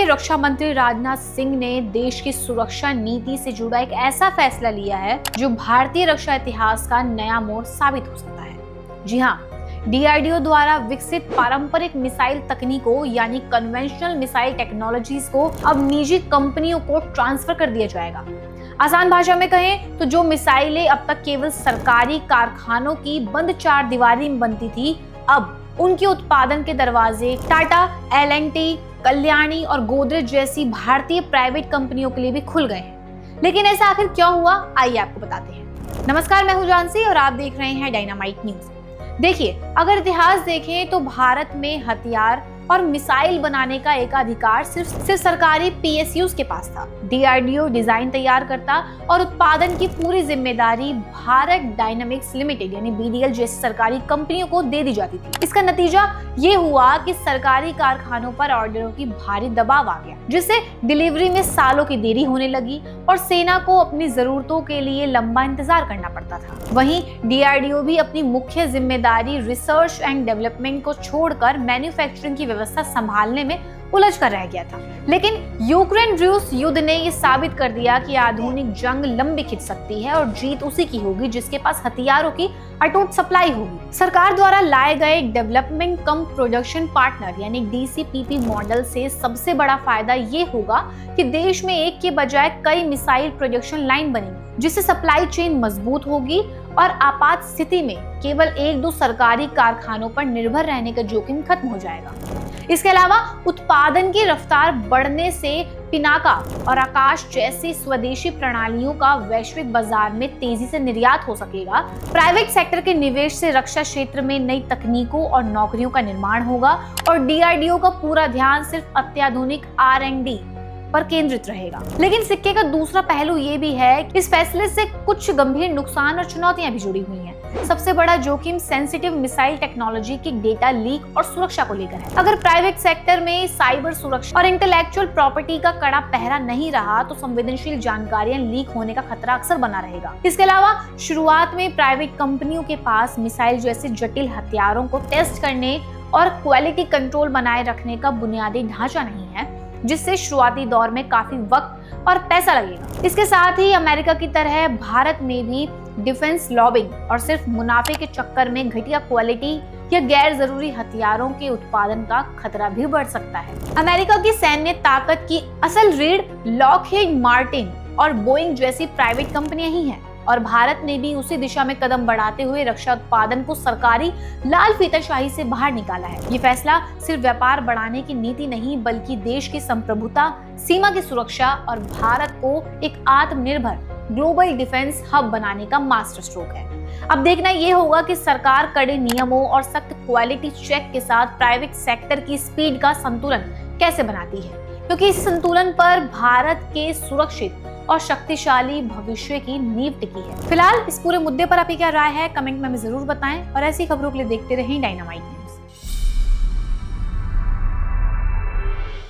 रक्षा मंत्री राजनाथ सिंह ने देश की सुरक्षा नीति से जुड़ा एक ऐसा फैसला लिया है जो भारतीय रक्षा इतिहास का नया मोड़ साबित हो सकता है। जी हाँ, DRDO द्वारा विकसित पारंपरिक मिसाइल तकनीकों यानी कन्वेंशनल मिसाइल टेक्नोलॉजीज को अब निजी कंपनियों को ट्रांसफर कर दिया जाएगा। आसान भाषा में कहें तो जो मिसाइलें अब तक केवल सरकारी कारखानों की बंद चार दीवारी में बनती थी, अब उनके उत्पादन के दरवाजे टाटा, L&T, कल्याणी और गोदरेज जैसी भारतीय प्राइवेट कंपनियों के लिए भी खुल गए हैं। लेकिन ऐसा आखिर क्यों हुआ, आइए आपको बताते हैं। नमस्कार, मैं हूं जानसी और आप देख रहे हैं डायनामाइट न्यूज। देखिए, अगर इतिहास देखें तो भारत में हथियार और मिसाइल बनाने का एकाधिकार सिर्फ सरकारी PSUs के पास था। DRDO डिजाइन तैयार करता और उत्पादन की पूरी जिम्मेदारी भारत डायनामिक्स लिमिटेड यानी BDL जैसी सरकारी कंपनियों को दे दी जाती थी। इसका नतीजा ये हुआ कि सरकारी कारखानों पर ऑर्डरों की भारी दबाव आ गया, जिससे डिलीवरी में सालों की देरी होने लगी और सेना को अपनी जरूरतों के लिए लंबा इंतजार करना पड़ता था। वहीं DRDO भी अपनी मुख्य जिम्मेदारी रिसर्च एंड डेवलपमेंट को छोड़कर मैन्युफैक्चरिंग की व्यवस्था संभालने में उलझ कर रह गया था। लेकिन यूक्रेन रूस युद्ध ने ये साबित कर दिया कि आधुनिक जंग लंबी खिंच सकती है और जीत उसी की होगी जिसके पास हथियारों की अटूट सप्लाई होगी। सरकार द्वारा लाए गए डेवलपमेंट कम प्रोडक्शन पार्टनर यानी DCPP मॉडल से सबसे बड़ा फायदा ये होगा कि देश में एक के बजाय कई मिसाइल प्रोडक्शन लाइन बनेंगी, जिससे सप्लाई चेन मजबूत होगी और आपात स्थिति में केवल एक दो सरकारी कारखानों पर निर्भर रहने का जोखिम खत्म हो जाएगा। इसके अलावा उत्पादन की रफ्तार बढ़ने से पिनाका और आकाश जैसी स्वदेशी प्रणालियों का वैश्विक बाजार में तेजी से निर्यात हो सकेगा। प्राइवेट सेक्टर के निवेश से रक्षा क्षेत्र में नई तकनीकों और नौकरियों का निर्माण होगा और DRDO का पूरा ध्यान सिर्फ अत्याधुनिक R&D पर केंद्रित रहेगा। लेकिन सिक्के का दूसरा पहलू ये भी है कि इस फैसले से कुछ गंभीर नुकसान और चुनौतियां भी जुड़ी हुई हैं। सबसे बड़ा जोखिम सेंसिटिव मिसाइल टेक्नोलॉजी की डेटा लीक और सुरक्षा को लेकर है। अगर प्राइवेट सेक्टर में साइबर सुरक्षा और इंटेलेक्चुअल प्रॉपर्टी का कड़ा पहरा नहीं रहा तो संवेदनशील जानकारियां लीक होने का खतरा अक्सर बना रहेगा। इसके अलावा शुरुआत में प्राइवेट कंपनियों के पास मिसाइल जैसे जटिल हथियारों को टेस्ट करने और क्वालिटी कंट्रोल बनाए रखने का बुनियादी ढांचा नहीं है, जिससे शुरुआती दौर में काफी वक्त और पैसा लगेगा। इसके साथ ही अमेरिका की तरह भारत में भी डिफेंस लॉबिंग और सिर्फ मुनाफे के चक्कर में घटिया क्वालिटी या गैर जरूरी हथियारों के उत्पादन का खतरा भी बढ़ सकता है। अमेरिका की सैन्य ताकत की असल रीढ़ लॉकहीड मार्टिन और बोइंग जैसी प्राइवेट कंपनियां ही हैं और भारत ने भी उसी दिशा में कदम बढ़ाते हुए रक्षा उत्पादन को सरकारी लाल फीताशाही से बाहर निकाला है। ये फैसला सिर्फ व्यापार बढ़ाने की नीति नहीं बल्कि देश की संप्रभुता, सीमा की सुरक्षा और भारत को एक आत्मनिर्भर ग्लोबल डिफेंस हब बनाने का मास्टर स्ट्रोक है। अब देखना ये होगा कि सरकार कड़े नियमों और सख्त क्वालिटी चेक के साथ प्राइवेट सेक्टर की स्पीड का संतुलन कैसे बनाती है, क्योंकि इस संतुलन पर भारत के सुरक्षित और शक्तिशाली भविष्य की नींव टिकी है। फिलहाल इस पूरे मुद्दे पर आपकी क्या राय है, कमेंट में हमें जरूर बताएं और ऐसी खबरों के लिए देखते रहें डायनामाइट।